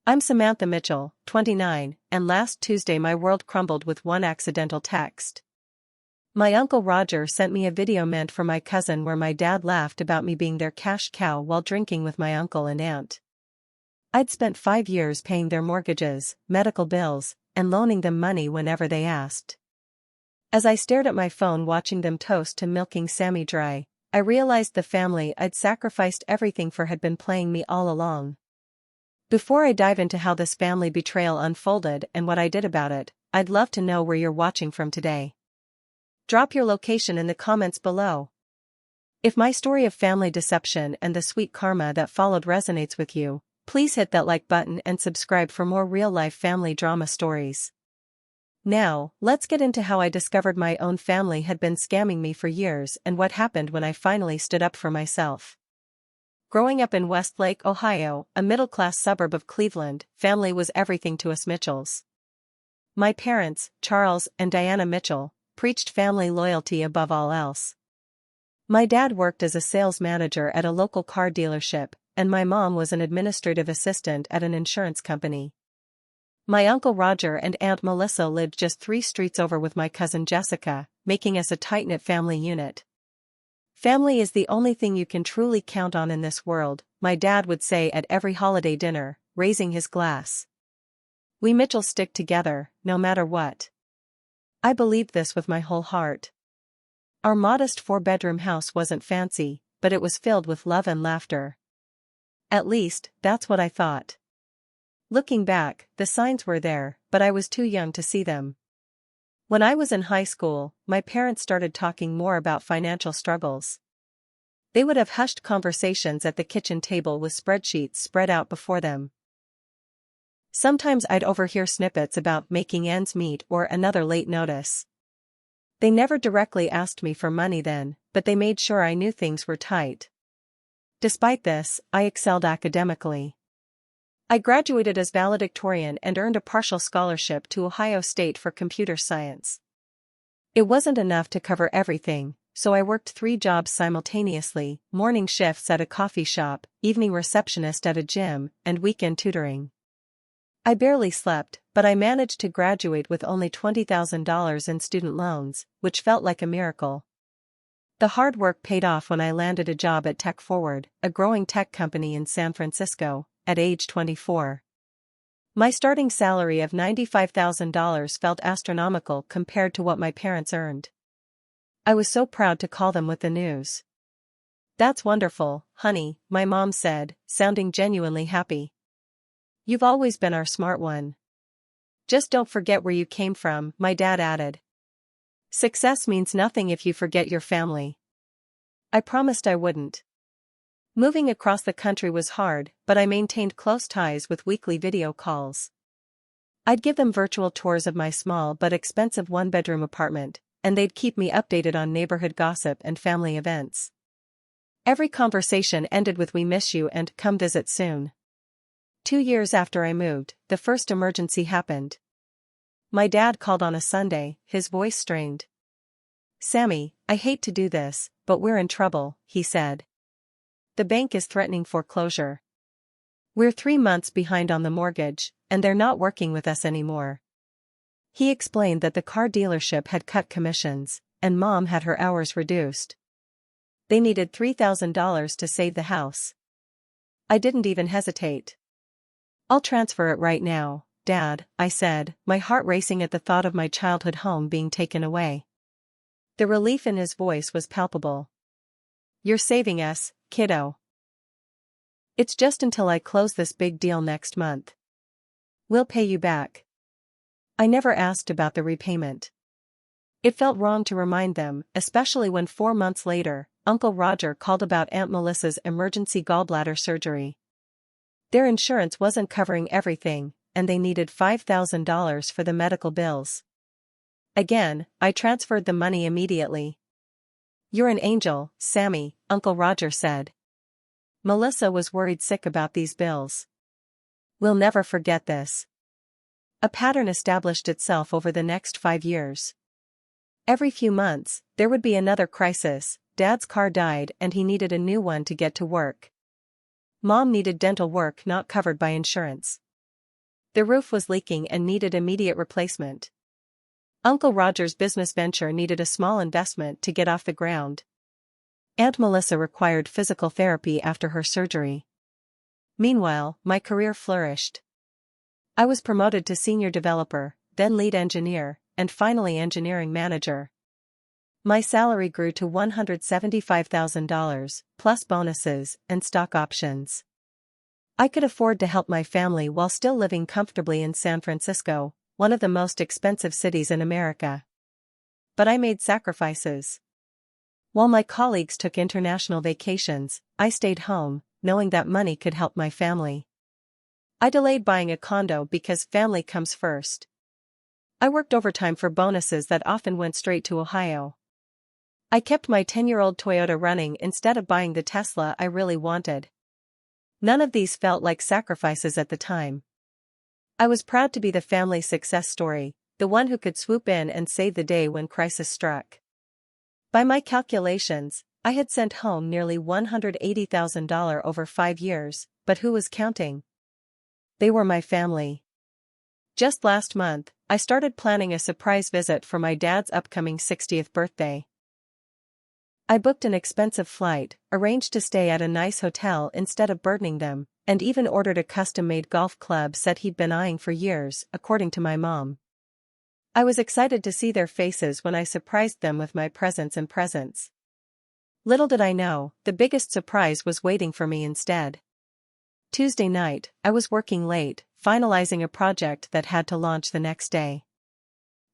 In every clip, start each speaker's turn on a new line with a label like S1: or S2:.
S1: I'm Samantha Mitchell, 29, and last Tuesday my world crumbled with one accidental text. My Uncle Roger sent me a video meant for my cousin where my dad laughed about me being their cash cow while drinking with my uncle and aunt. I'd spent 5 years paying their mortgages, medical bills, and loaning them money whenever they asked. As I stared at my phone watching them toast to milking Sammy dry, I realized the family I'd sacrificed everything for had been playing me all along. Before I dive into how this family betrayal unfolded and what I did about it, I'd love to know where you're watching from today. Drop your location in the comments below. If my story of family deception and the sweet karma that followed resonates with you, please hit that like button and subscribe for more real-life family drama stories. Now, let's get into how I discovered my own family had been scamming me for years and what happened when I finally stood up for myself. Growing up in Westlake, Ohio, a middle-class suburb of Cleveland, family was everything to us Mitchells. My parents, Charles and Diana Mitchell, preached family loyalty above all else. My dad worked as a sales manager at a local car dealership, and my mom was an administrative assistant at an insurance company. My Uncle Roger and Aunt Melissa lived just 3 streets over with my cousin Jessica, making us a tight-knit family unit. Family is the only thing you can truly count on in this world, my dad would say at every holiday dinner, raising his glass. We Mitchells stick together, no matter what. I believed this with my whole heart. Our modest 4-bedroom house wasn't fancy, but it was filled with love and laughter. At least, that's what I thought. Looking back, the signs were there, but I was too young to see them. When I was in high school, my parents started talking more about financial struggles. They would have hushed conversations at the kitchen table with spreadsheets spread out before them. Sometimes I'd overhear snippets about making ends meet or another late notice. They never directly asked me for money then, but they made sure I knew things were tight. Despite this, I excelled academically. I graduated as valedictorian and earned a partial scholarship to Ohio State for computer science. It wasn't enough to cover everything, so I worked 3 jobs simultaneously: morning shifts at a coffee shop, evening receptionist at a gym, and weekend tutoring. I barely slept, but I managed to graduate with only $20,000 in student loans, which felt like a miracle. The hard work paid off when I landed a job at Tech Forward, a growing tech company in San Francisco, at age 24. My starting salary of $95,000 felt astronomical compared to what my parents earned. I was so proud to call them with the news. "That's wonderful, honey," my mom said, sounding genuinely happy. "You've always been our smart one. Just don't forget where you came from," my dad added. "Success means nothing if you forget your family." I promised I wouldn't. Moving across the country was hard, but I maintained close ties with weekly video calls. I'd give them virtual tours of my small but expensive 1-bedroom apartment, and they'd keep me updated on neighborhood gossip and family events. Every conversation ended with "We miss you" and "Come visit soon." 2 years after I moved, the first emergency happened. My dad called on a Sunday, his voice strained. "Sammy, I hate to do this, but we're in trouble," he said. "The bank is threatening foreclosure. We're 3 months behind on the mortgage, and they're not working with us anymore." He explained that the car dealership had cut commissions, and Mom had her hours reduced. They needed $3,000 to save the house. I didn't even hesitate. "I'll transfer it right now, Dad," I said, my heart racing at the thought of my childhood home being taken away. The relief in his voice was palpable. "You're saving us, kiddo. It's just until I close this big deal next month. We'll pay you back." I never asked about the repayment. It felt wrong to remind them, especially when 4 months later, Uncle Roger called about Aunt Melissa's emergency gallbladder surgery. Their insurance wasn't covering everything, and they needed $5,000 for the medical bills. Again, I transferred the money immediately. "You're an angel, Sammy," Uncle Roger said. "Melissa was worried sick about these bills. We'll never forget this." A pattern established itself over the next 5 years. Every few months, there would be another crisis. Dad's car died and he needed a new one to get to work. Mom needed dental work not covered by insurance. The roof was leaking and needed immediate replacement. Uncle Roger's business venture needed a small investment to get off the ground. Aunt Melissa required physical therapy after her surgery. Meanwhile, my career flourished. I was promoted to senior developer, then lead engineer, and finally engineering manager. My salary grew to $175,000, plus bonuses and stock options. I could afford to help my family while still living comfortably in San Francisco, one of the most expensive cities in America. But I made sacrifices. While my colleagues took international vacations, I stayed home, knowing that money could help my family. I delayed buying a condo because family comes first. I worked overtime for bonuses that often went straight to Ohio. I kept my 10-year-old Toyota running instead of buying the Tesla I really wanted. None of these felt like sacrifices at the time. I was proud to be the family success story, the one who could swoop in and save the day when crisis struck. By my calculations, I had sent home nearly $180,000 over 5 years, but who was counting? They were my family. Just last month, I started planning a surprise visit for my dad's upcoming 60th birthday. I booked an expensive flight, arranged to stay at a nice hotel instead of burdening them, and even ordered a custom-made golf club set he'd been eyeing for years, according to my mom. I was excited to see their faces when I surprised them with my presents and presents. Little did I know, the biggest surprise was waiting for me instead. Tuesday night, I was working late, finalizing a project that had to launch the next day.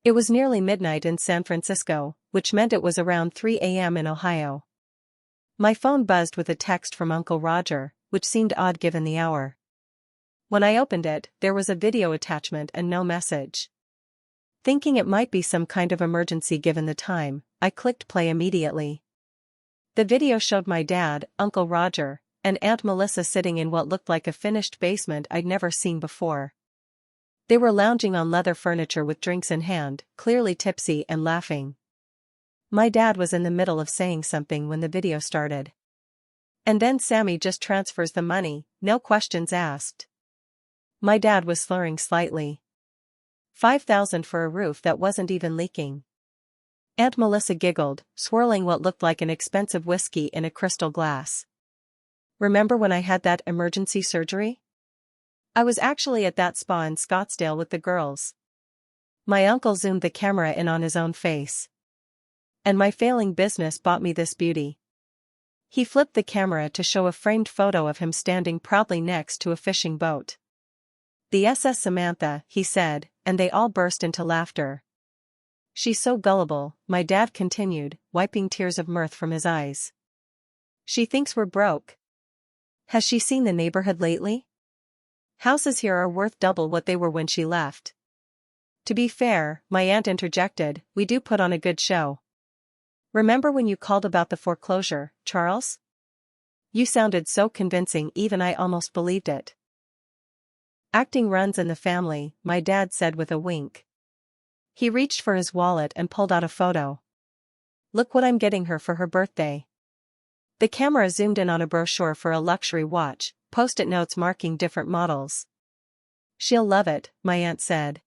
S1: It was nearly midnight in San Francisco, which meant it was around 3 a.m. in Ohio. My phone buzzed with a text from Uncle Roger, which seemed odd given the hour. When I opened it, there was a video attachment and no message. Thinking it might be some kind of emergency given the time, I clicked play immediately. The video showed my dad, Uncle Roger, and Aunt Melissa sitting in what looked like a finished basement I'd never seen before. They were lounging on leather furniture with drinks in hand, clearly tipsy and laughing. My dad was in the middle of saying something when the video started. And then Sammy just transfers the money, no questions asked. My dad was slurring slightly. $5,000 for a roof that wasn't even leaking. Aunt Melissa giggled, swirling what looked like an expensive whiskey in a crystal glass. Remember when I had that emergency surgery? I was actually at that spa in Scottsdale with the girls. My uncle zoomed the camera in on his own face. And my failing business bought me this beauty. He flipped the camera to show a framed photo of him standing proudly next to a fishing boat. "The SS Samantha," he said, and they all burst into laughter. "She's so gullible," my dad continued, wiping tears of mirth from his eyes. "She thinks we're broke. Has she seen the neighborhood lately? Houses here are worth double what they were when she left." "To be fair," my aunt interjected, "we do put on a good show. Remember when you called about the foreclosure, Charles? You sounded so convincing even I almost believed it." "Acting runs in the family," my dad said with a wink. He reached for his wallet and pulled out a photo. "Look what I'm getting her for her birthday." The camera zoomed in on a brochure for a luxury watch, post-it notes marking different models. "She'll love it," my aunt said.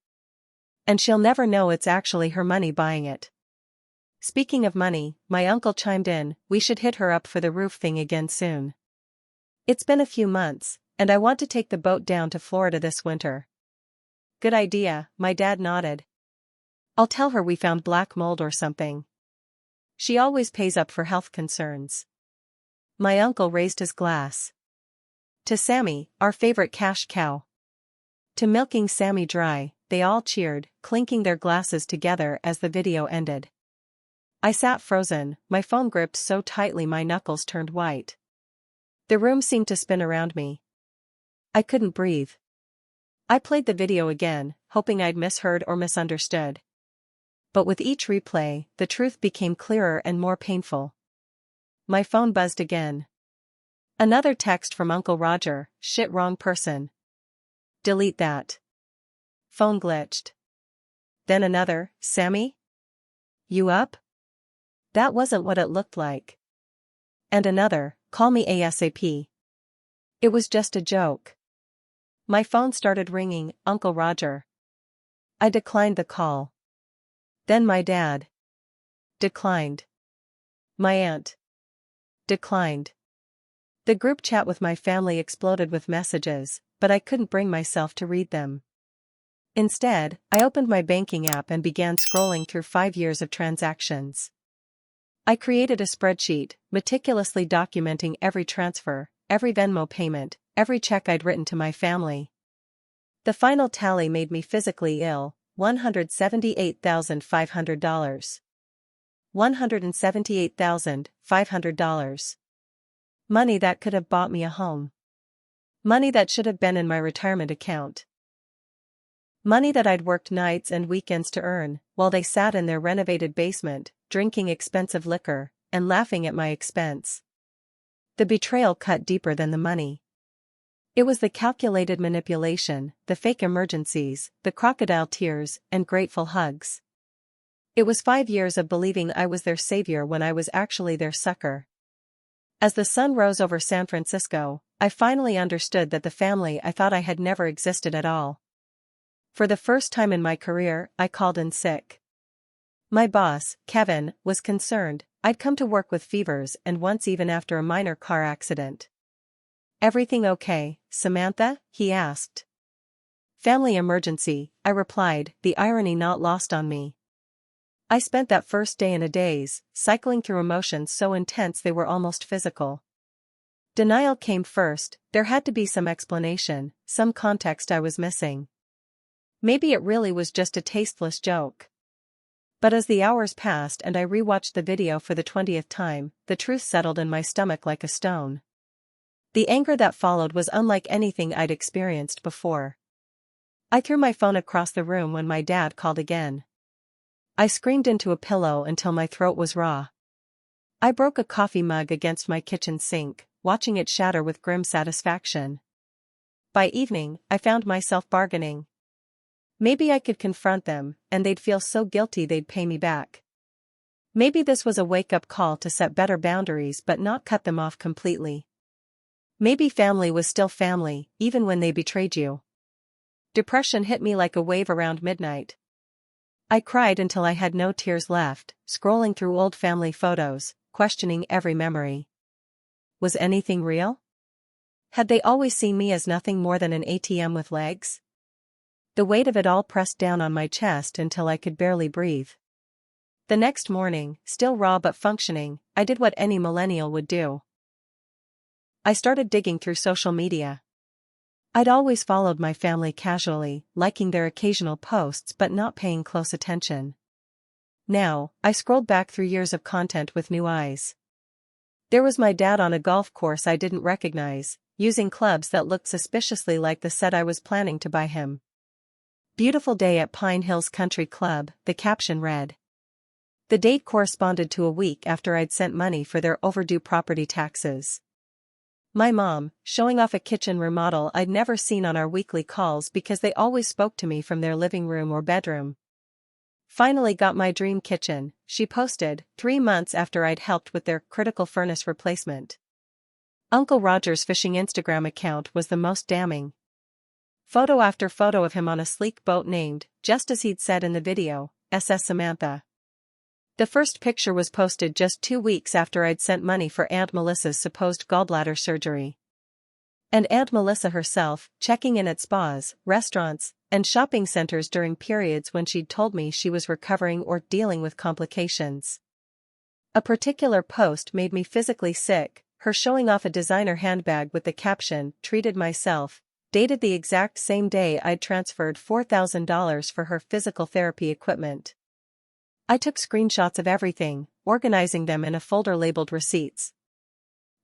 S1: "And she'll never know it's actually her money buying it." Speaking of money, my uncle chimed in, "We should hit her up for the roof thing again soon. It's been a few months, and I want to take the boat down to Florida this winter." "Good idea," my dad nodded. "I'll tell her we found black mold or something. She always pays up for health concerns." My uncle raised his glass. "To Sammy, our favorite cash cow." To milking Sammy dry, they all cheered, clinking their glasses together as the video ended. I sat frozen, my phone gripped so tightly my knuckles turned white. The room seemed to spin around me. I couldn't breathe. I played the video again, hoping I'd misheard or misunderstood. But with each replay, the truth became clearer and more painful. My phone buzzed again. Another text from Uncle Roger, "Shit, wrong person. Delete that." Phone glitched. Then another, "Sammy? You up?" That wasn't what it looked like. And another, "Call me ASAP. It was just a joke." My phone started ringing. Uncle Roger. I declined the call. Then my dad. Declined. My aunt. Declined. The group chat with my family exploded with messages, but I couldn't bring myself to read them. Instead, I opened my banking app and began scrolling through 5 years of transactions. I created a spreadsheet, meticulously documenting every transfer, every Venmo payment, every check I'd written to my family. The final tally made me physically ill: $178,500. $178,500. Money that could have bought me a home. Money that should have been in my retirement account. Money that I'd worked nights and weekends to earn, while they sat in their renovated basement, drinking expensive liquor, and laughing at my expense. The betrayal cut deeper than the money. It was the calculated manipulation, the fake emergencies, the crocodile tears, and grateful hugs. It was 5 years of believing I was their savior when I was actually their sucker. As the sun rose over San Francisco, I finally understood that the family I thought I had never existed at all. For the first time in my career, I called in sick. My boss, Kevin, was concerned. I'd come to work with fevers and once even after a minor car accident. "Everything okay, Samantha?" he asked. "Family emergency," I replied, the irony not lost on me. I spent that first day in a daze, cycling through emotions so intense they were almost physical. Denial came first. There had to be some explanation, some context I was missing. Maybe it really was just a tasteless joke. But as the hours passed and I rewatched the video for the 20th time, the truth settled in my stomach like a stone. The anger that followed was unlike anything I'd experienced before. I threw my phone across the room when my dad called again. I screamed into a pillow until my throat was raw. I broke a coffee mug against my kitchen sink, watching it shatter with grim satisfaction. By evening, I found myself bargaining. Maybe I could confront them, and they'd feel so guilty they'd pay me back. Maybe this was a wake-up call to set better boundaries but not cut them off completely. Maybe family was still family, even when they betrayed you. Depression hit me like a wave around midnight. I cried until I had no tears left, scrolling through old family photos, questioning every memory. Was anything real? Had they always seen me as nothing more than an ATM with legs? The weight of it all pressed down on my chest until I could barely breathe. The next morning, still raw but functioning, I did what any millennial would do. I started digging through social media. I'd always followed my family casually, liking their occasional posts but not paying close attention. Now, I scrolled back through years of content with new eyes. There was my dad on a golf course I didn't recognize, using clubs that looked suspiciously like the set I was planning to buy him. "Beautiful day at Pine Hills Country Club," the caption read. The date corresponded to a week after I'd sent money for their overdue property taxes. My mom, showing off a kitchen remodel I'd never seen on our weekly calls because they always spoke to me from their living room or bedroom. "Finally got my dream kitchen," she posted, 3 months after I'd helped with their critical furnace replacement. Uncle Roger's fishing Instagram account was the most damning. Photo after photo of him on a sleek boat named, just as he'd said in the video, SS Samantha. The first picture was posted just 2 weeks after I'd sent money for Aunt Melissa's supposed gallbladder surgery. And Aunt Melissa herself, checking in at spas, restaurants, and shopping centers during periods when she'd told me she was recovering or dealing with complications. A particular post made me physically sick, her showing off a designer handbag with the caption, "Treated myself," dated the exact same day I'd transferred $4,000 for her physical therapy equipment. I took screenshots of everything, organizing them in a folder labeled receipts.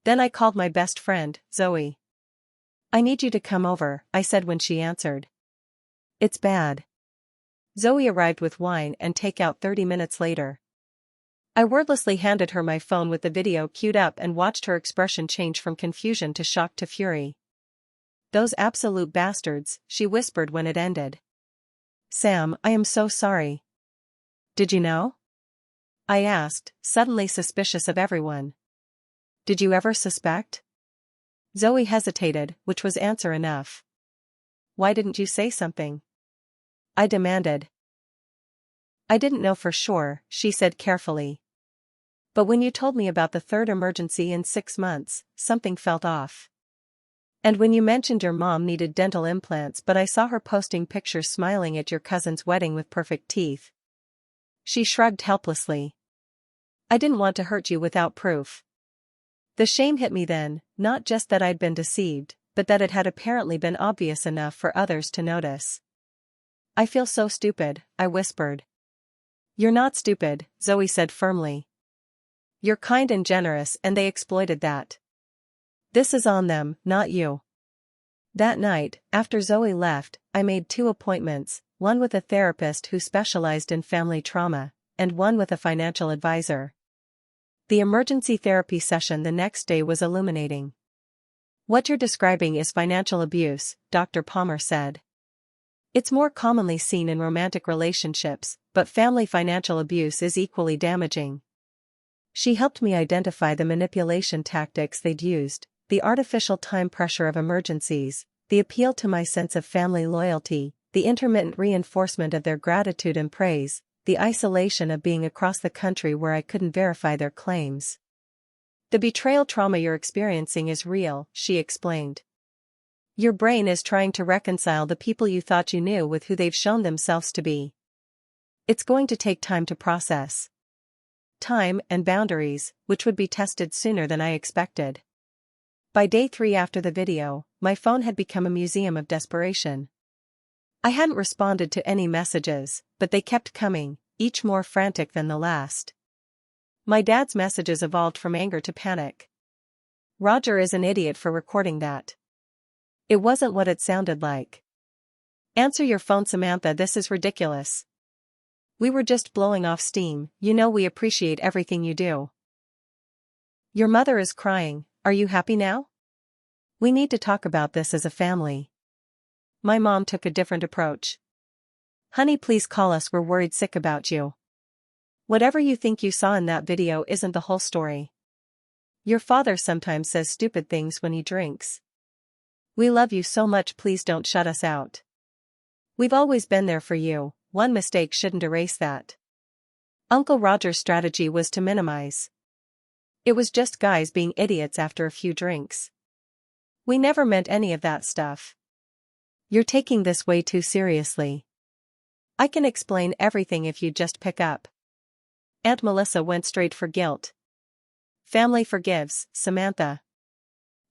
S1: Then I called my best friend, Zoe. "I need you to come over," I said when she answered. "It's bad." Zoe arrived with wine and takeout 30 minutes later. I wordlessly handed her my phone with the video queued up and watched her expression change from confusion to shock to fury. "Those absolute bastards," she whispered when it ended. "Sam, I am so sorry." "Did you know?" I asked, suddenly suspicious of everyone. "Did you ever suspect?" Zoe hesitated, which was answer enough. why didn't you say something? I demanded. I didn't know for sure, she said carefully. But when you told me about the third emergency in 6 months, something felt off. And when you mentioned your mom needed dental implants, but I saw her posting pictures smiling at your cousin's wedding with perfect teeth. She shrugged helplessly. I didn't want to hurt you without proof. The shame hit me then, not just that I'd been deceived, but that it had apparently been obvious enough for others to notice. I feel so stupid, I whispered. You're not stupid, Zoe said firmly. You're kind and generous, and they exploited that. This is on them, not you. That night, after Zoe left, I made 2 appointments, one with a therapist who specialized in family trauma, and one with a financial advisor. The emergency therapy session the next day was illuminating. What you're describing is financial abuse, Dr. Palmer said. It's more commonly seen in romantic relationships, but family financial abuse is equally damaging. She helped me identify the manipulation tactics they'd used, the artificial time pressure of emergencies, the appeal to my sense of family loyalty, the intermittent reinforcement of their gratitude and praise, the isolation of being across the country where I couldn't verify their claims. The betrayal trauma you're experiencing is real, she explained. Your brain is trying to reconcile the people you thought you knew with who they've shown themselves to be. It's going to take time to process. Time and boundaries, which would be tested sooner than I expected. By day 3 after the video, my phone had become a museum of desperation. I hadn't responded to any messages, but they kept coming, each more frantic than the last. My dad's messages evolved from anger to panic. Roger is an idiot for recording that. It wasn't what it sounded like. Answer your phone, Samantha, this is ridiculous. We were just blowing off steam, you know we appreciate everything you do. Your mother is crying, are you happy now? We need to talk about this as a family. My mom took a different approach. Honey, please call us, we're worried sick about you. Whatever you think you saw in that video isn't the whole story. Your father sometimes says stupid things when he drinks. We love you so much, please don't shut us out. We've always been there for you, one mistake shouldn't erase that. Uncle Roger's strategy was to minimize. It was just guys being idiots after a few drinks. We never meant any of that stuff. You're taking this way too seriously. I can explain everything if you just pick up. Aunt Melissa went straight for guilt. Family forgives, Samantha.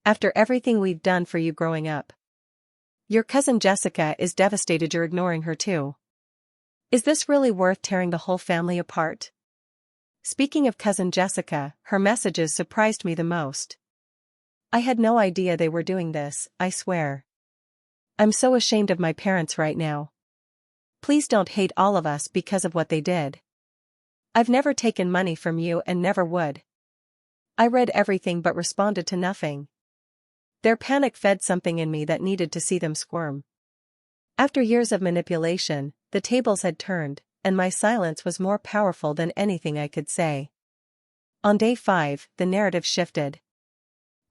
S1: After everything we've done for you growing up. Your cousin Jessica is devastated you're ignoring her too. Is this really worth tearing the whole family apart? Speaking of cousin Jessica, her messages surprised me the most. I had no idea they were doing this, I swear. I'm so ashamed of my parents right now. Please don't hate all of us because of what they did. I've never taken money from you and never would. I read everything but responded to nothing. Their panic fed something in me that needed to see them squirm. After years of manipulation, the tables had turned, and my silence was more powerful than anything I could say. On day 5, the narrative shifted.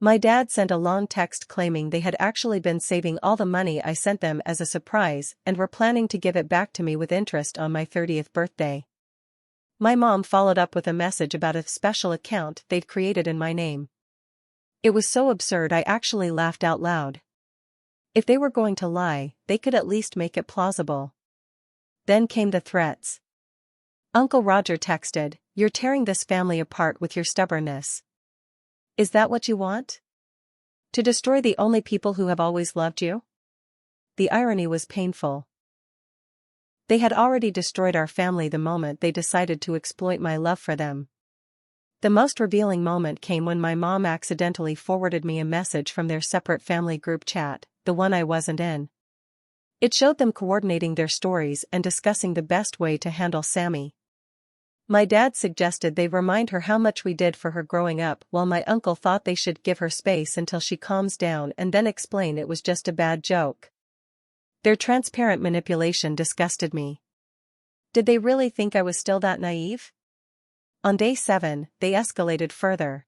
S1: My dad sent a long text claiming they had actually been saving all the money I sent them as a surprise and were planning to give it back to me with interest on my 30th birthday. My mom followed up with a message about a special account they'd created in my name. It was so absurd I actually laughed out loud. If they were going to lie, they could at least make it plausible. Then came the threats. Uncle Roger texted, "You're tearing this family apart with your stubbornness. Is that what you want? To destroy the only people who have always loved you?" The irony was painful. They had already destroyed our family the moment they decided to exploit my love for them. The most revealing moment came when my mom accidentally forwarded me a message from their separate family group chat, the one I wasn't in. It showed them coordinating their stories and discussing the best way to handle Sammy. My dad suggested they remind her how much we did for her growing up, while my uncle thought they should give her space until she calms down and then explain it was just a bad joke. Their transparent manipulation disgusted me. Did they really think I was still that naive? On day 7, they escalated further.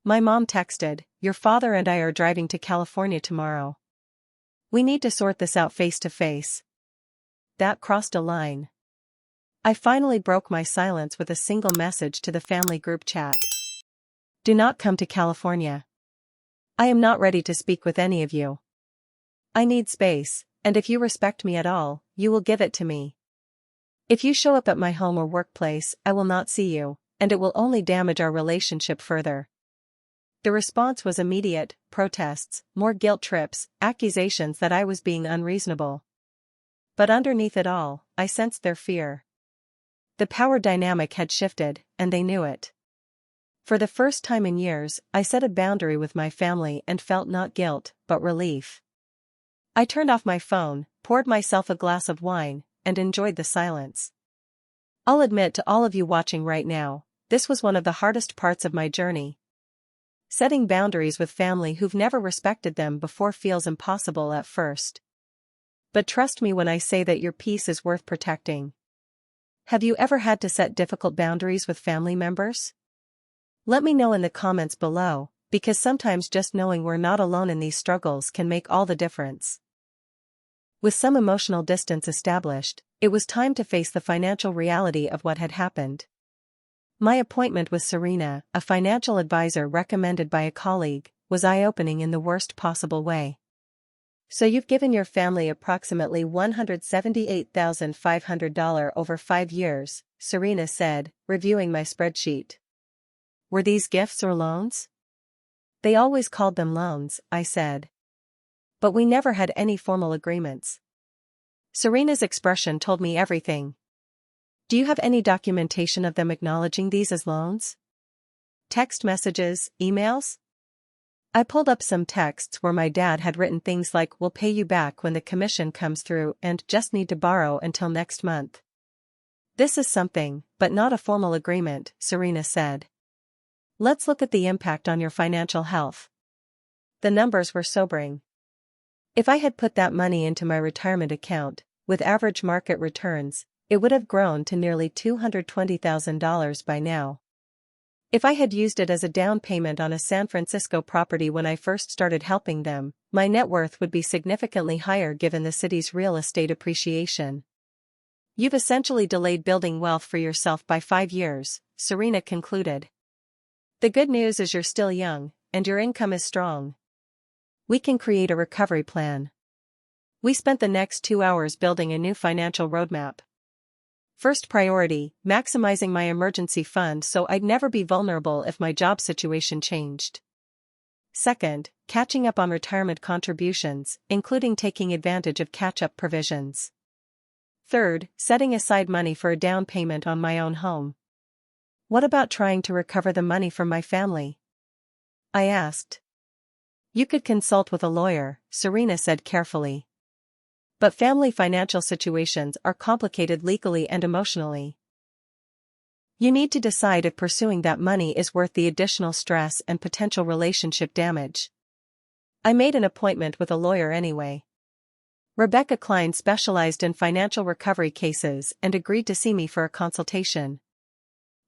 S1: My mom texted, "Your father and I are driving to California tomorrow. We need to sort this out face to face. That crossed a line. I finally broke my silence with a single message to the family group chat. Do not come to California. I am not ready to speak with any of you. I need space, and if you respect me at all, you will give it to me. If you show up at my home or workplace, I will not see you, and it will only damage our relationship further. The response was immediate: protests, more guilt trips, accusations that I was being unreasonable. But underneath it all, I sensed their fear. The power dynamic had shifted, and they knew it. For the first time in years, I set a boundary with my family and felt not guilt, but relief. I turned off my phone, poured myself a glass of wine, and enjoyed the silence. I'll admit to all of you watching right now, this was one of the hardest parts of my journey. Setting boundaries with family who've never respected them before feels impossible at first. But trust me when I say that your peace is worth protecting. Have you ever had to set difficult boundaries with family members? Let me know in the comments below, because sometimes just knowing we're not alone in these struggles can make all the difference. With some emotional distance established, it was time to face the financial reality of what had happened. My appointment with Serena, a financial advisor recommended by a colleague, was eye-opening in the worst possible way. So you've given your family approximately $178,500 over 5 years, Serena said, reviewing my spreadsheet. Were these gifts or loans? They always called them loans, I said. But we never had any formal agreements. Serena's expression told me everything. Do you have any documentation of them acknowledging these as loans? Text messages, emails? I pulled up some texts where my dad had written things like "we'll pay you back when the commission comes through" and "just need to borrow until next month." This is something, but not a formal agreement, Serena said. Let's look at the impact on your financial health. The numbers were sobering. If I had put that money into my retirement account, with average market returns, it would have grown to nearly $220,000 by now. If I had used it as a down payment on a San Francisco property when I first started helping them, my net worth would be significantly higher given the city's real estate appreciation. You've essentially delayed building wealth for yourself by 5 years, Serena concluded. The good news is you're still young, and your income is strong. We can create a recovery plan. We spent the next 2 hours building a new financial roadmap. First priority, maximizing my emergency fund so I'd never be vulnerable if my job situation changed. Second, catching up on retirement contributions, including taking advantage of catch-up provisions. Third, setting aside money for a down payment on my own home. What about trying to recover the money from my family? I asked. You could consult with a lawyer, Serena said carefully. But family financial situations are complicated legally and emotionally. You need to decide if pursuing that money is worth the additional stress and potential relationship damage. I made an appointment with a lawyer anyway. Rebecca Klein specialized in financial recovery cases and agreed to see me for a consultation.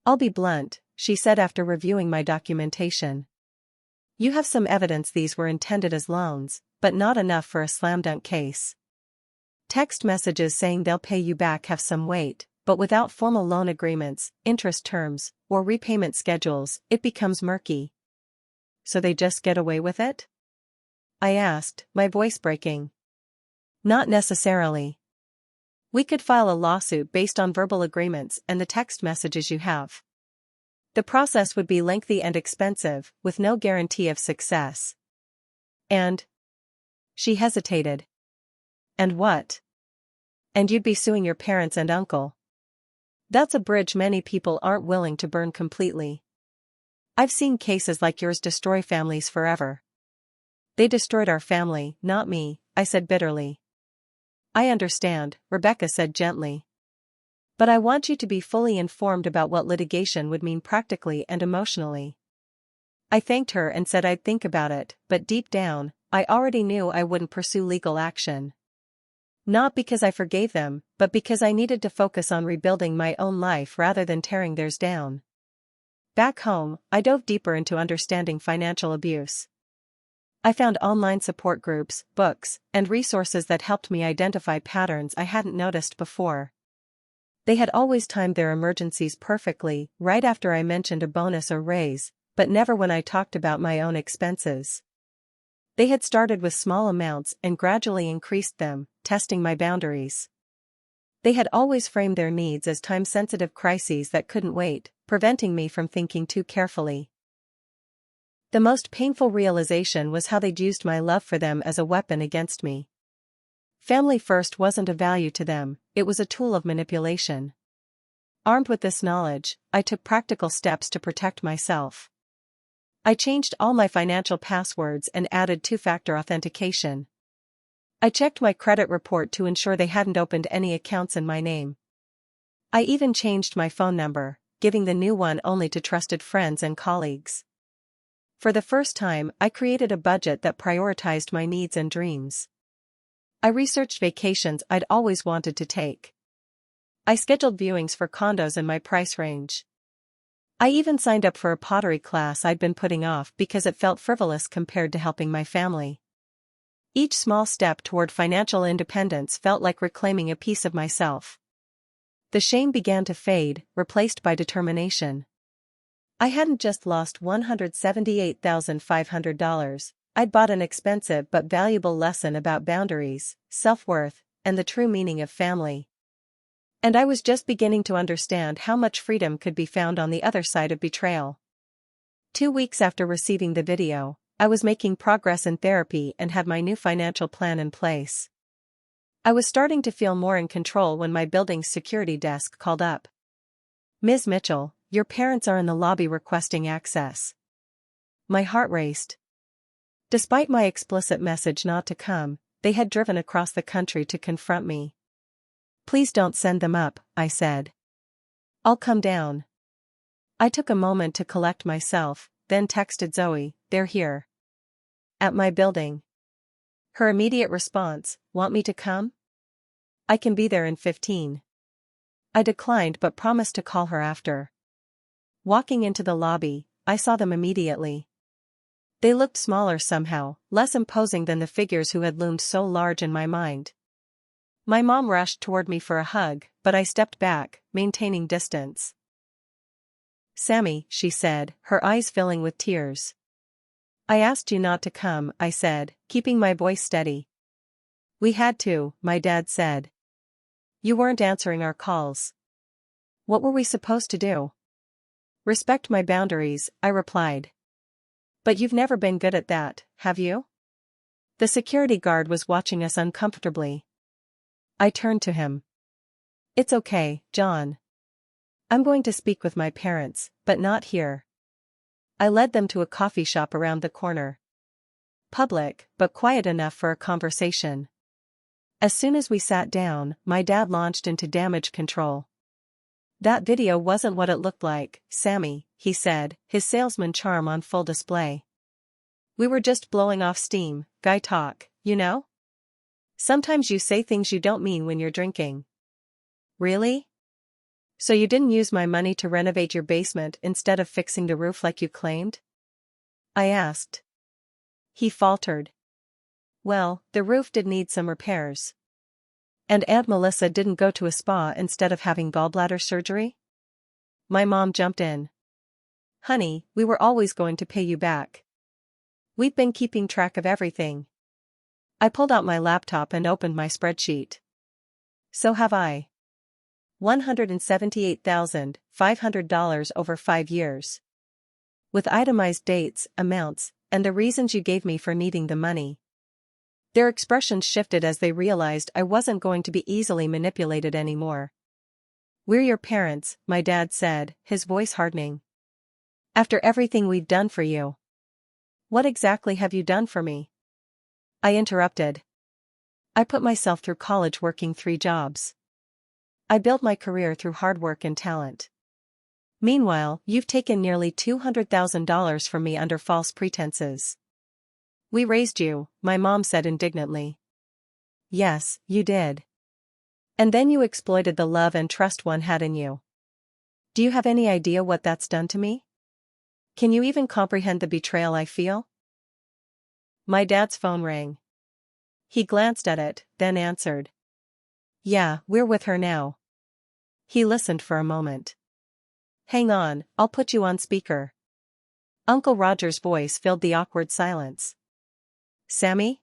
S1: I'll be blunt, she said after reviewing my documentation. You have some evidence these were intended as loans, but not enough for a slam-dunk case. Text messages saying they'll pay you back have some weight, but without formal loan agreements, interest terms, or repayment schedules, it becomes murky. So they just get away with it? I asked, my voice breaking. Not necessarily. We could file a lawsuit based on verbal agreements and the text messages you have. The process would be lengthy and expensive, with no guarantee of success. And? She hesitated. And what? And you'd be suing your parents and uncle. That's a bridge many people aren't willing to burn completely. I've seen cases like yours destroy families forever. They destroyed our family, not me, I said bitterly. I understand, Rebecca said gently. But I want you to be fully informed about what litigation would mean practically and emotionally. I thanked her and said I'd think about it, but deep down, I already knew I wouldn't pursue legal action. Not because I forgave them, but because I needed to focus on rebuilding my own life rather than tearing theirs down. Back home, I dove deeper into understanding financial abuse. I found online support groups, books, and resources that helped me identify patterns I hadn't noticed before. They had always timed their emergencies perfectly, right after I mentioned a bonus or raise, but never when I talked about my own expenses. They had started with small amounts and gradually increased them, testing my boundaries. They had always framed their needs as time-sensitive crises that couldn't wait, preventing me from thinking too carefully. The most painful realization was how they'd used my love for them as a weapon against me. Family first wasn't a value to them, it was a tool of manipulation. Armed with this knowledge, I took practical steps to protect myself. I changed all my financial passwords and added two-factor authentication. I checked my credit report to ensure they hadn't opened any accounts in my name. I even changed my phone number, giving the new one only to trusted friends and colleagues. For the first time, I created a budget that prioritized my needs and dreams. I researched vacations I'd always wanted to take. I scheduled viewings for condos in my price range. I even signed up for a pottery class I'd been putting off because it felt frivolous compared to helping my family. Each small step toward financial independence felt like reclaiming a piece of myself. The shame began to fade, replaced by determination. I hadn't just lost $178,500, I'd bought an expensive but valuable lesson about boundaries, self-worth, and the true meaning of family. And I was just beginning to understand how much freedom could be found on the other side of betrayal. 2 weeks after receiving the video, I was making progress in therapy and had my new financial plan in place. I was starting to feel more in control when my building's security desk called up. "Ms. Mitchell, your parents are in the lobby requesting access." My heart raced. Despite my explicit message not to come, they had driven across the country to confront me. "Please don't send them up," I said. "I'll come down." I took a moment to collect myself, then texted Zoe, "They're here. At my building." Her immediate response, "Want me to come?" "I can be there in 15. I declined but promised to call her after. Walking into the lobby, I saw them immediately. They looked smaller somehow, less imposing than the figures who had loomed so large in my mind. My mom rushed toward me for a hug, but I stepped back, maintaining distance. "Sammy," she said, her eyes filling with tears. "I asked you not to come," I said, keeping my voice steady. "We had to," my dad said. "You weren't answering our calls." "What were we supposed to do?" "Respect my boundaries," I replied. "But you've never been good at that, have you?" The security guard was watching us uncomfortably. I turned to him. "It's okay, John. I'm going to speak with my parents, but not here." I led them to a coffee shop around the corner. Public, but quiet enough for a conversation. As soon as we sat down, my dad launched into damage control. "That video wasn't what it looked like, Sammy," he said, his salesman charm on full display. "We were just blowing off steam, guy talk, you know? Sometimes you say things you don't mean when you're drinking." "Really? So you didn't use my money to renovate your basement instead of fixing the roof like you claimed?" I asked. He faltered. "Well, the roof did need some repairs. And Aunt Melissa didn't go to a spa instead of having gallbladder surgery?" My mom jumped in. "Honey, we were always going to pay you back. We've been keeping track of everything." I pulled out my laptop and opened my spreadsheet. "So have I. $178,500 over 5 years. With itemized dates, amounts, and the reasons you gave me for needing the money." Their expressions shifted as they realized I wasn't going to be easily manipulated anymore. "We're your parents," my dad said, his voice hardening. "After everything we've done for you." "What exactly have you done for me?" I interrupted. "I put myself through college working 3 jobs. I built my career through hard work and talent. Meanwhile, you've taken nearly $200,000 from me under false pretenses." "We raised you," my mom said indignantly. "Yes, you did. And then you exploited the love and trust one had in you. Do you have any idea what that's done to me? Can you even comprehend the betrayal I feel?" My dad's phone rang. He glanced at it, then answered. Yeah, we're with her now. He listened for a moment. Hang on, I'll put you on speaker. Uncle Roger's voice filled the awkward silence. Sammy?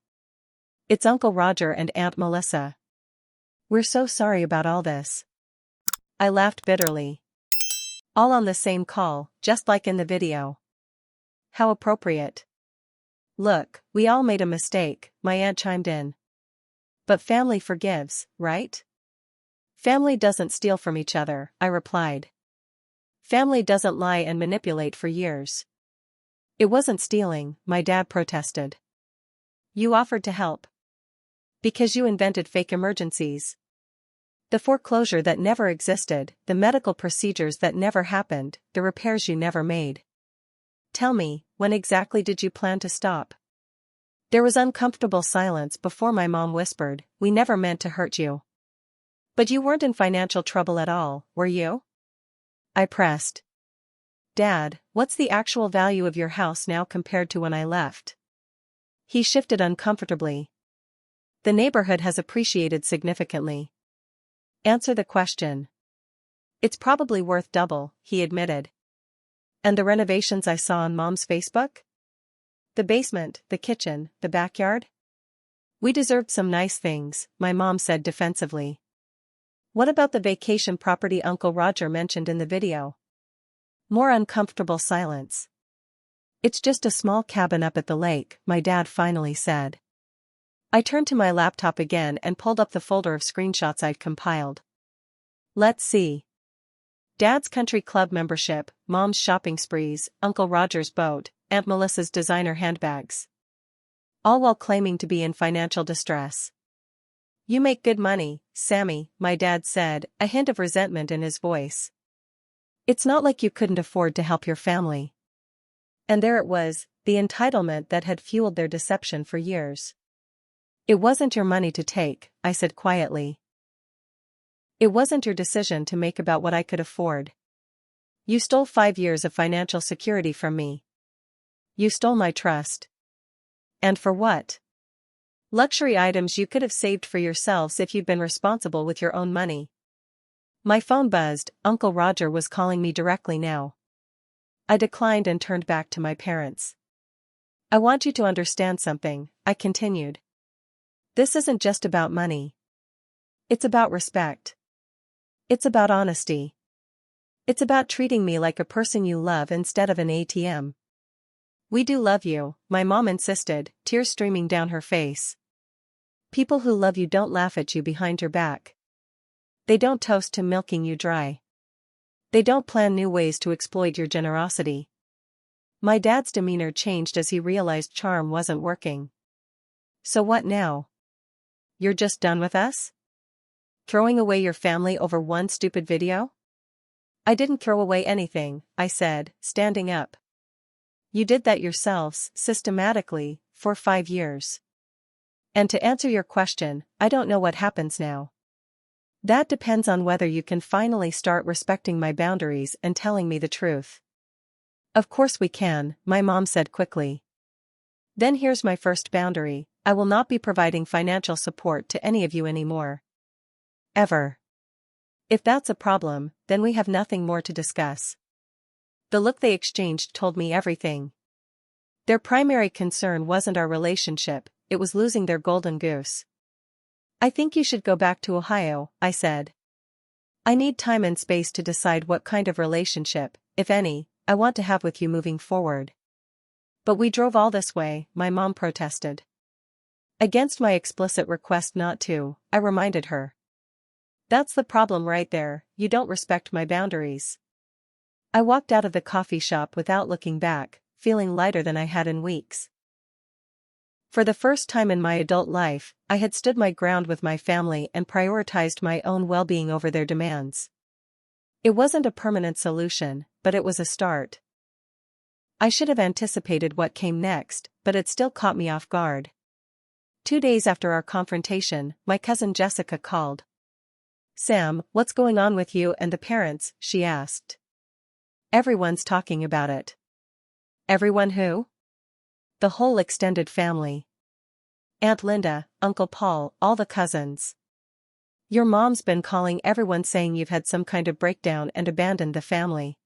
S1: It's Uncle Roger and Aunt Melissa. We're so sorry about all this. I laughed bitterly. All on the same call, just like in the video. How appropriate. Look, we all made a mistake, my aunt chimed in. But family forgives, right? Family doesn't steal from each other, I replied. Family doesn't lie and manipulate for years. It wasn't stealing, my dad protested. You offered to help. Because you invented fake emergencies. The foreclosure that never existed, the medical procedures that never happened, the repairs you never made. Tell me, when exactly did you plan to stop? There was uncomfortable silence before my mom whispered, we never meant to hurt you. But you weren't in financial trouble at all, were you? I pressed. Dad, what's the actual value of your house now compared to when I left? He shifted uncomfortably. The neighborhood has appreciated significantly. Answer the question. It's probably worth double, he admitted. And the renovations I saw on Mom's Facebook? The basement, the kitchen, the backyard? We deserved some nice things, my mom said defensively. What about the vacation property Uncle Roger mentioned in the video? More uncomfortable silence. It's just a small cabin up at the lake, my dad finally said. I turned to my laptop again and pulled up the folder of screenshots I'd compiled. Let's see. Dad's country club membership, Mom's shopping sprees, Uncle Roger's boat, Aunt Melissa's designer handbags. All while claiming to be in financial distress. You make good money, Sammy, my dad said, a hint of resentment in his voice. It's not like you couldn't afford to help your family. And there it was, the entitlement that had fueled their deception for years. It wasn't your money to take, I said quietly. It wasn't your decision to make about what I could afford. You stole 5 years of financial security from me. You stole my trust. And for what? Luxury items you could have saved for yourselves if you'd been responsible with your own money. My phone buzzed, Uncle Roger was calling me directly now. I declined and turned back to my parents. I want you to understand something, I continued. This isn't just about money. It's about respect. It's about honesty. It's about treating me like a person you love instead of an ATM. We do love you, my mom insisted, tears streaming down her face. People who love you don't laugh at you behind your back. They don't toast to milking you dry. They don't plan new ways to exploit your generosity. My dad's demeanor changed as he realized charm wasn't working. So what now? You're just done with us? Throwing away your family over one stupid video? I didn't throw away anything, I said, standing up. You did that yourselves, systematically, for 5 years. And to answer your question, I don't know what happens now. That depends on whether you can finally start respecting my boundaries and telling me the truth. Of course we can, my mom said quickly. Then here's my first boundary, I will not be providing financial support to any of you anymore. Ever. If that's a problem, then we have nothing more to discuss. The look they exchanged told me everything. Their primary concern wasn't our relationship, it was losing their golden goose. I think you should go back to Ohio, I said. I need time and space to decide what kind of relationship, if any, I want to have with you moving forward. But we drove all this way, my mom protested. Against my explicit request not to, I reminded her. That's the problem right there, you don't respect my boundaries. I walked out of the coffee shop without looking back, feeling lighter than I had in weeks. For the first time in my adult life, I had stood my ground with my family and prioritized my own well-being over their demands. It wasn't a permanent solution, but it was a start. I should have anticipated what came next, but it still caught me off guard. 2 days after our confrontation, my cousin Jessica called. Sam, what's going on with you and the parents? She asked. Everyone's talking about it. Everyone who? The whole extended family. Aunt Linda, Uncle Paul, all the cousins. Your mom's been calling everyone saying you've had some kind of breakdown and abandoned the family.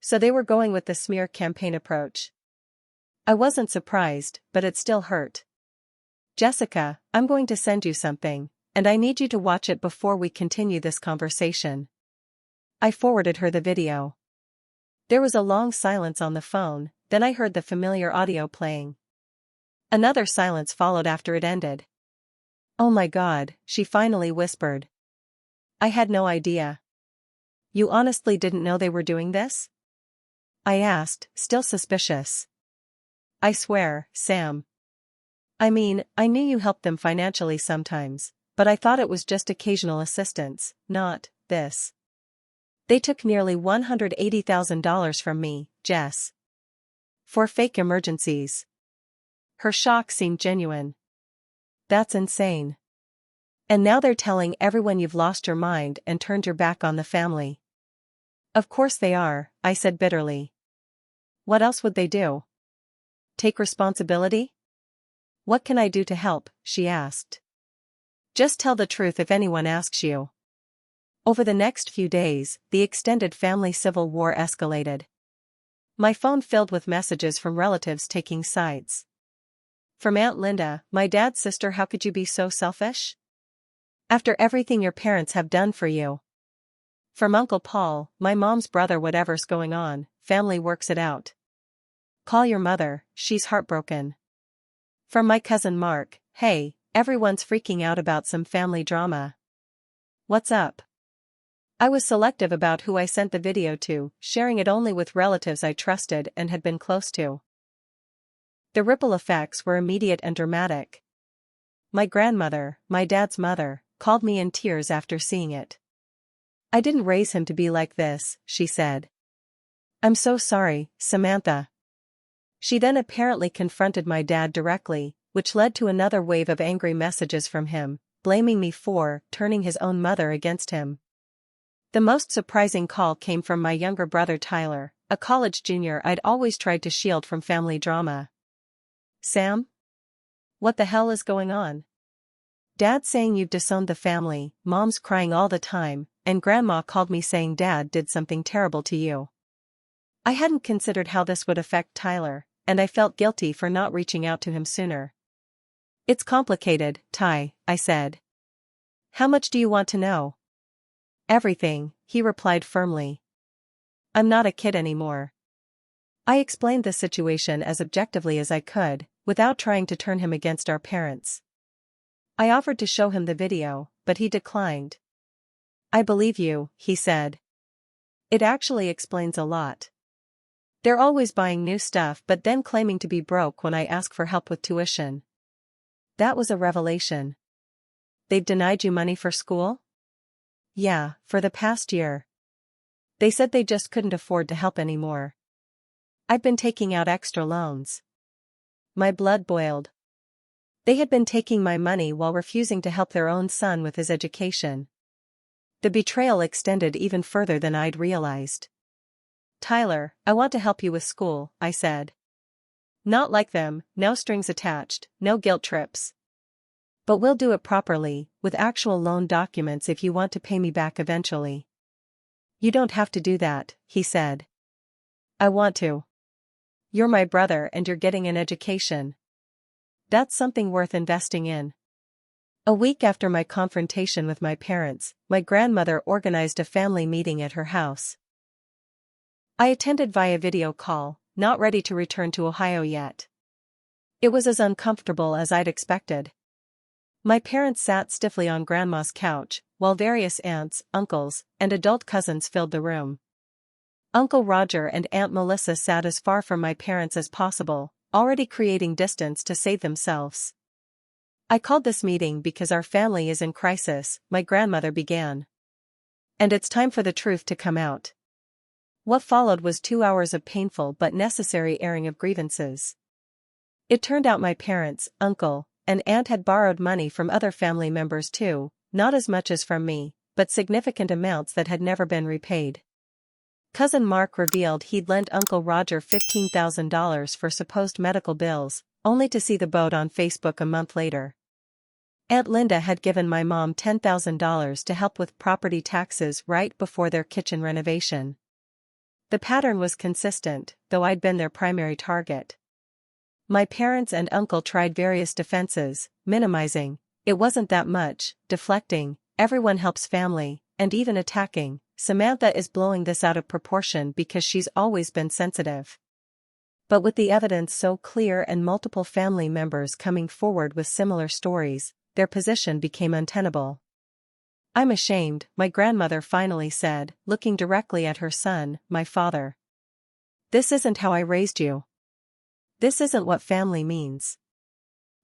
S1: So they were going with the smear campaign approach. I wasn't surprised, but it still hurt. Jessica, I'm going to send you something, and I need you to watch it before we continue this conversation. I forwarded her the video. There was a long silence on the phone, then I heard the familiar audio playing. Another silence followed after it ended. Oh my God, she finally whispered. I had no idea. You honestly didn't know they were doing this? I asked, still suspicious. I swear, Sam. I mean, I knew you helped them financially sometimes, but I thought it was just occasional assistance, not this. They took nearly $180,000 from me, Jess. For fake emergencies. Her shock seemed genuine. That's insane. And now they're telling everyone you've lost your mind and turned your back on the family. Of course they are, I said bitterly. What else would they do? Take responsibility? What can I do to help? She asked. Just tell the truth if anyone asks you. Over the next few days, the extended family civil war escalated. My phone filled with messages from relatives taking sides. From Aunt Linda, my dad's sister, how could you be so selfish? After everything your parents have done for you. From Uncle Paul, my mom's brother, whatever's going on, family works it out. Call your mother, she's heartbroken. From my cousin Mark, hey, everyone's freaking out about some family drama. What's up? I was selective about who I sent the video to, sharing it only with relatives I trusted and had been close to. The ripple effects were immediate and dramatic. My grandmother, my dad's mother, called me in tears after seeing it. I didn't raise him to be like this, she said. I'm so sorry, Samantha. She then apparently confronted my dad directly, which led to another wave of angry messages from him, blaming me for turning his own mother against him. The most surprising call came from my younger brother Tyler, a college junior I'd always tried to shield from family drama. Sam? What the hell is going on? Dad's saying you've disowned the family, Mom's crying all the time, and Grandma called me saying Dad did something terrible to you. I hadn't considered how this would affect Tyler, and I felt guilty for not reaching out to him sooner. It's complicated, Ty, I said. How much do you want to know? Everything, he replied firmly. I'm not a kid anymore. I explained the situation as objectively as I could, without trying to turn him against our parents. I offered to show him the video, but he declined. I believe you, he said. It actually explains a lot. They're always buying new stuff but then claiming to be broke when I ask for help with tuition. That was a revelation. They've denied you money for school? Yeah, for the past year. They said they just couldn't afford to help anymore. I've been taking out extra loans. My blood boiled. They had been taking my money while refusing to help their own son with his education. The betrayal extended even further than I'd realized. Tyler, I want to help you with school, I said. Not like them, no strings attached, no guilt trips. But we'll do it properly, with actual loan documents if you want to pay me back eventually. You don't have to do that, he said. I want to. You're my brother and you're getting an education. That's something worth investing in. A week after my confrontation with my parents, my grandmother organized a family meeting at her house. I attended via video call, not ready to return to Ohio yet. It was as uncomfortable as I'd expected. My parents sat stiffly on Grandma's couch, while various aunts, uncles, and adult cousins filled the room. Uncle Roger and Aunt Melissa sat as far from my parents as possible, already creating distance to save themselves. I called this meeting because our family is in crisis, my grandmother began. And it's time for the truth to come out. What followed was 2 hours of painful but necessary airing of grievances. It turned out my parents, uncle, and aunt had borrowed money from other family members too, not as much as from me, but significant amounts that had never been repaid. Cousin Mark revealed he'd lent Uncle Roger $15,000 for supposed medical bills, only to see the boat on Facebook a month later. Aunt Linda had given my mom $10,000 to help with property taxes right before their kitchen renovation. The pattern was consistent, though I'd been their primary target. My parents and uncle tried various defenses, minimizing, "It wasn't that much," deflecting, "Everyone helps family," and even attacking, "Samantha is blowing this out of proportion because she's always been sensitive." But with the evidence so clear and multiple family members coming forward with similar stories, their position became untenable. "I'm ashamed," my grandmother finally said, looking directly at her son, my father. "This isn't how I raised you. This isn't what family means."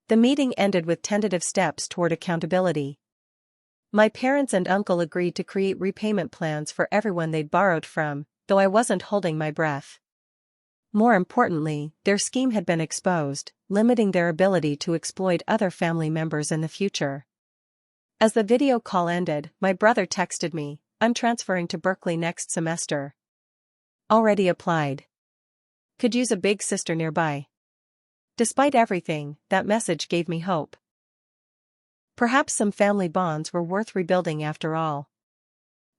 S1: The meeting ended with tentative steps toward accountability. My parents and uncle agreed to create repayment plans for everyone they'd borrowed from, though I wasn't holding my breath. More importantly, their scheme had been exposed, limiting their ability to exploit other family members in the future. As the video call ended, my brother texted me, "I'm transferring to Berkeley next semester. Already applied. Could use a big sister nearby." Despite everything, that message gave me hope. Perhaps some family bonds were worth rebuilding after all.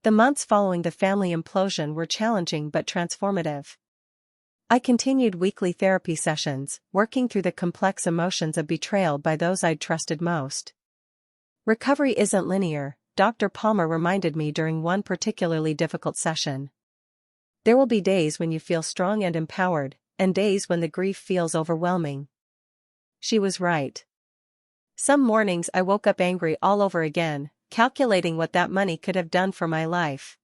S1: The months following the family implosion were challenging but transformative. I continued weekly therapy sessions, working through the complex emotions of betrayal by those I'd trusted most. Recovery isn't linear, Dr. Palmer reminded me during one particularly difficult session. There will be days when you feel strong and empowered, and days when the grief feels overwhelming. She was right. Some mornings I woke up angry all over again, calculating what that money could have done for my life.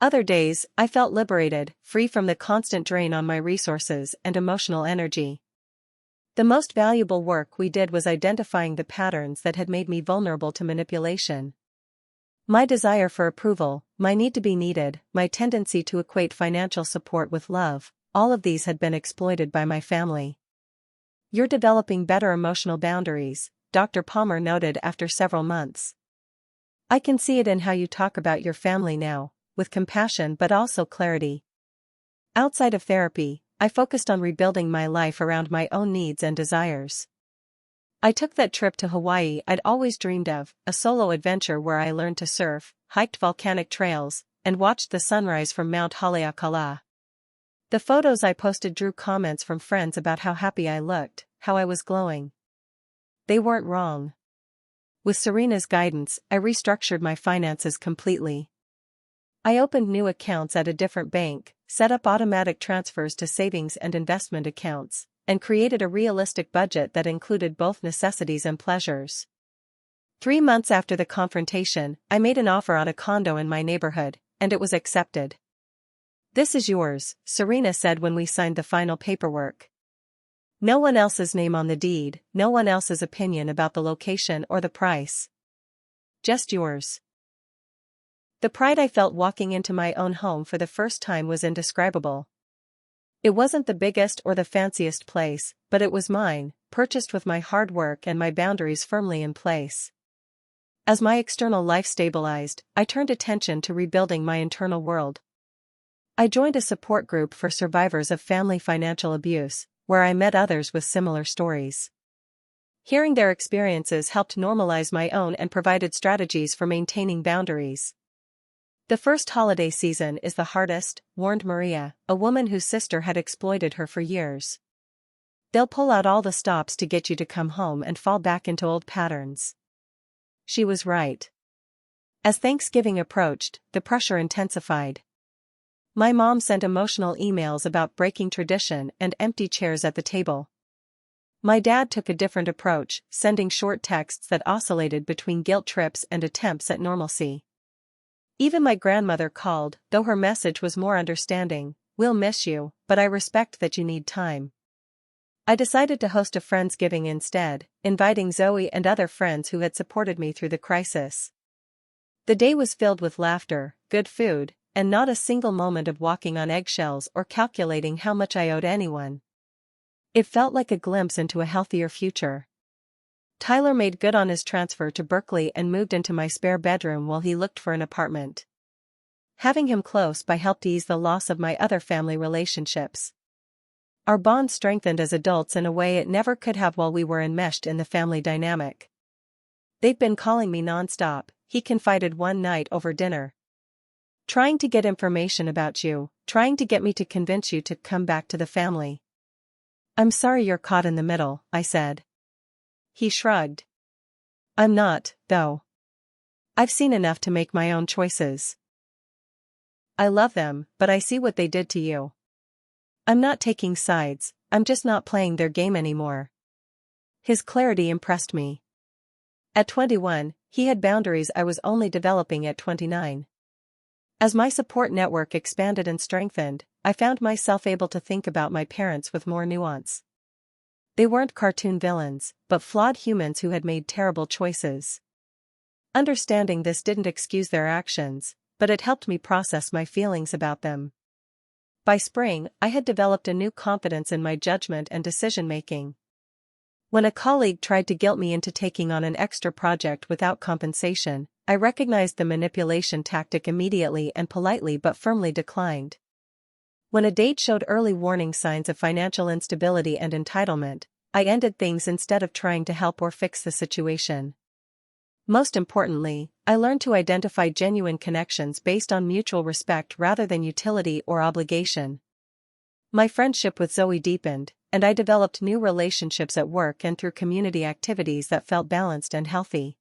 S1: Other days, I felt liberated, free from the constant drain on my resources and emotional energy. The most valuable work we did was identifying the patterns that had made me vulnerable to manipulation. My desire for approval, my need to be needed, my tendency to equate financial support with love, all of these had been exploited by my family. "You're developing better emotional boundaries," Dr. Palmer noted after several months. "I can see it in how you talk about your family now, with compassion but also clarity." Outside of therapy, I focused on rebuilding my life around my own needs and desires. I took that trip to Hawaii I'd always dreamed of, a solo adventure where I learned to surf, hiked volcanic trails, and watched the sunrise from Mount Haleakala. The photos I posted drew comments from friends about how happy I looked, how I was glowing. They weren't wrong. With Serena's guidance, I restructured my finances completely. I opened new accounts at a different bank, set up automatic transfers to savings and investment accounts, and created a realistic budget that included both necessities and pleasures. 3 months after the confrontation, I made an offer on a condo in my neighborhood, and it was accepted. "This is yours," Serena said when we signed the final paperwork. No one else's name on the deed, no one else's opinion about the location or the price. Just yours. The pride I felt walking into my own home for the first time was indescribable. It wasn't the biggest or the fanciest place, but it was mine, purchased with my hard work and my boundaries firmly in place. As my external life stabilized, I turned attention to rebuilding my internal world. I joined a support group for survivors of family financial abuse, where I met others with similar stories. Hearing their experiences helped normalize my own and provided strategies for maintaining boundaries. "The first holiday season is the hardest," warned Maria, a woman whose sister had exploited her for years. "They'll pull out all the stops to get you to come home and fall back into old patterns." She was right. As Thanksgiving approached, the pressure intensified. My mom sent emotional emails about breaking tradition and empty chairs at the table. My dad took a different approach, sending short texts that oscillated between guilt trips and attempts at normalcy. Even my grandmother called, though her message was more understanding. "We'll miss you, but I respect that you need time." I decided to host a Friendsgiving instead, inviting Zoe and other friends who had supported me through the crisis. The day was filled with laughter, good food, and not a single moment of walking on eggshells or calculating how much I owed anyone. It felt like a glimpse into a healthier future. Tyler made good on his transfer to Berkeley and moved into my spare bedroom while he looked for an apartment. Having him close by helped ease the loss of my other family relationships. Our bond strengthened as adults in a way it never could have while we were enmeshed in the family dynamic. "They've been calling me nonstop," he confided one night over dinner. "Trying to get information about you, trying to get me to convince you to come back to the family." "I'm sorry you're caught in the middle," I said. He shrugged. "I'm not, though. I've seen enough to make my own choices. I love them, but I see what they did to you. I'm not taking sides, I'm just not playing their game anymore." His clarity impressed me. At 21, he had boundaries I was only developing at 29. As my support network expanded and strengthened, I found myself able to think about my parents with more nuance. They weren't cartoon villains, but flawed humans who had made terrible choices. Understanding this didn't excuse their actions, but it helped me process my feelings about them. By spring, I had developed a new confidence in my judgment and decision-making. When a colleague tried to guilt me into taking on an extra project without compensation, I recognized the manipulation tactic immediately and politely but firmly declined. When a date showed early warning signs of financial instability and entitlement, I ended things instead of trying to help or fix the situation. Most importantly, I learned to identify genuine connections based on mutual respect rather than utility or obligation. My friendship with Zoe deepened, and I developed new relationships at work and through community activities that felt balanced and healthy.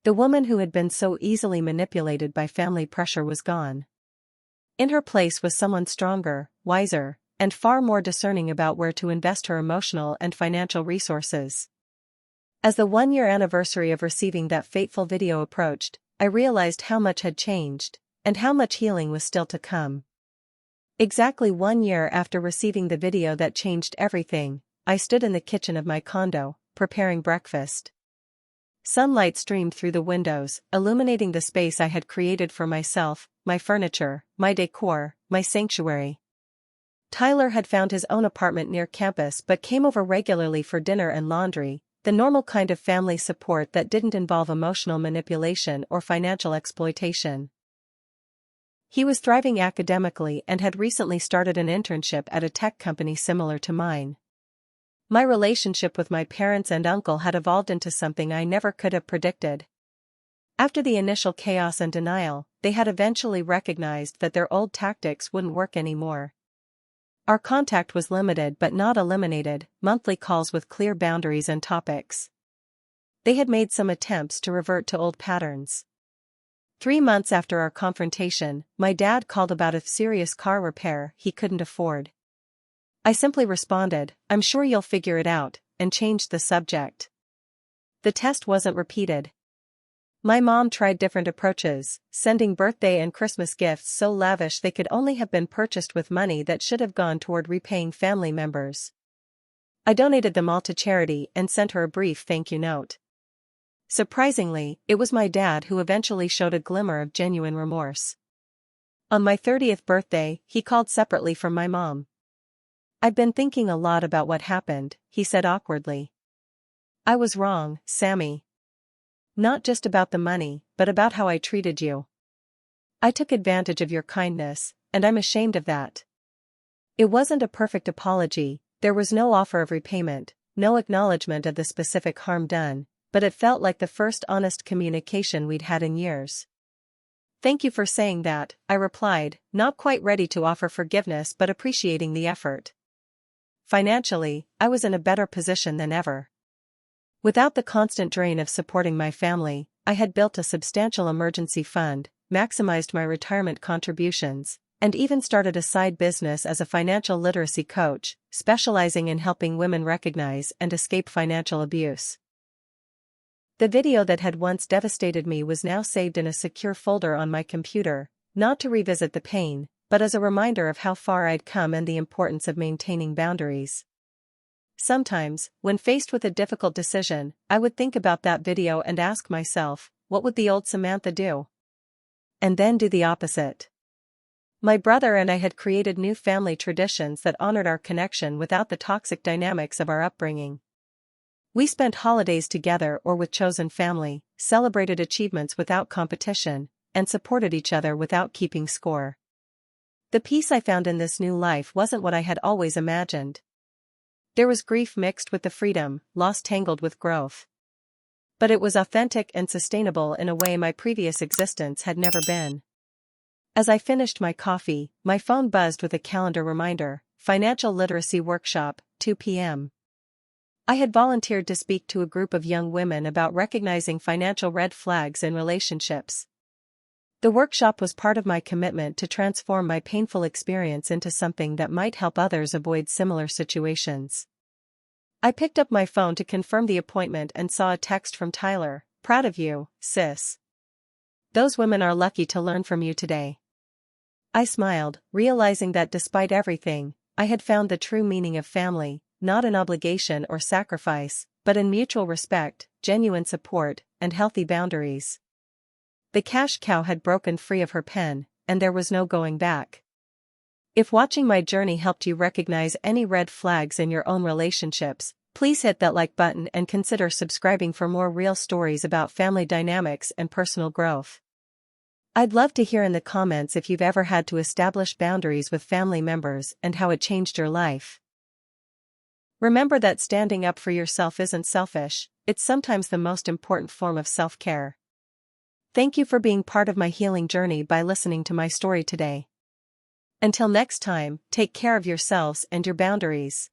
S1: The woman who had been so easily manipulated by family pressure was gone. In her place was someone stronger, wiser, and far more discerning about where to invest her emotional and financial resources. As the one-year anniversary of receiving that fateful video approached, I realized how much had changed, and how much healing was still to come. Exactly 1 year after receiving the video that changed everything, I stood in the kitchen of my condo, preparing breakfast. Sunlight streamed through the windows, illuminating the space I had created for myself, my furniture, my decor, my sanctuary. Tyler had found his own apartment near campus but came over regularly for dinner and laundry, the normal kind of family support that didn't involve emotional manipulation or financial exploitation. He was thriving academically and had recently started an internship at a tech company similar to mine. My relationship with my parents and uncle had evolved into something I never could have predicted. After the initial chaos and denial, they had eventually recognized that their old tactics wouldn't work anymore. Our contact was limited but not eliminated, monthly calls with clear boundaries and topics. They had made some attempts to revert to old patterns. 3 months after our confrontation, my dad called about a serious car repair he couldn't afford. I simply responded, "I'm sure you'll figure it out," and changed the subject. The test wasn't repeated. My mom tried different approaches, sending birthday and Christmas gifts so lavish they could only have been purchased with money that should have gone toward repaying family members. I donated them all to charity and sent her a brief thank you note. Surprisingly, it was my dad who eventually showed a glimmer of genuine remorse. On my 30th birthday, he called separately from my mom. "I've been thinking a lot about what happened," he said awkwardly. "I was wrong, Sammy. Not just about the money, but about how I treated you. I took advantage of your kindness, and I'm ashamed of that." It wasn't a perfect apology, there was no offer of repayment, no acknowledgement of the specific harm done, but it felt like the first honest communication we'd had in years. "Thank you for saying that," I replied, not quite ready to offer forgiveness but appreciating the effort. Financially, I was in a better position than ever. Without the constant drain of supporting my family, I had built a substantial emergency fund, maximized my retirement contributions, and even started a side business as a financial literacy coach, specializing in helping women recognize and escape financial abuse. The video that had once devastated me was now saved in a secure folder on my computer, not to revisit the pain, but as a reminder of how far I'd come and the importance of maintaining boundaries. Sometimes, when faced with a difficult decision, I would think about that video and ask myself, what would the old Samantha do? And then do the opposite. My brother and I had created new family traditions that honored our connection without the toxic dynamics of our upbringing. We spent holidays together or with chosen family, celebrated achievements without competition, and supported each other without keeping score. The peace I found in this new life wasn't what I had always imagined. There was grief mixed with the freedom, loss tangled with growth. But it was authentic and sustainable in a way my previous existence had never been. As I finished my coffee, my phone buzzed with a calendar reminder: Financial Literacy Workshop, 2 p.m. I had volunteered to speak to a group of young women about recognizing financial red flags in relationships. The workshop was part of my commitment to transform my painful experience into something that might help others avoid similar situations. I picked up my phone to confirm the appointment and saw a text from Tyler: "Proud of you, sis. Those women are lucky to learn from you today." I smiled, realizing that despite everything, I had found the true meaning of family, not in obligation or sacrifice, but in mutual respect, genuine support, and healthy boundaries. The cash cow had broken free of her pen, and there was no going back. If watching my journey helped you recognize any red flags in your own relationships, please hit that like button and consider subscribing for more real stories about family dynamics and personal growth. I'd love to hear in the comments if you've ever had to establish boundaries with family members and how it changed your life. Remember that standing up for yourself isn't selfish, it's sometimes the most important form of self-care. Thank you for being part of my healing journey by listening to my story today. Until next time, take care of yourselves and your boundaries.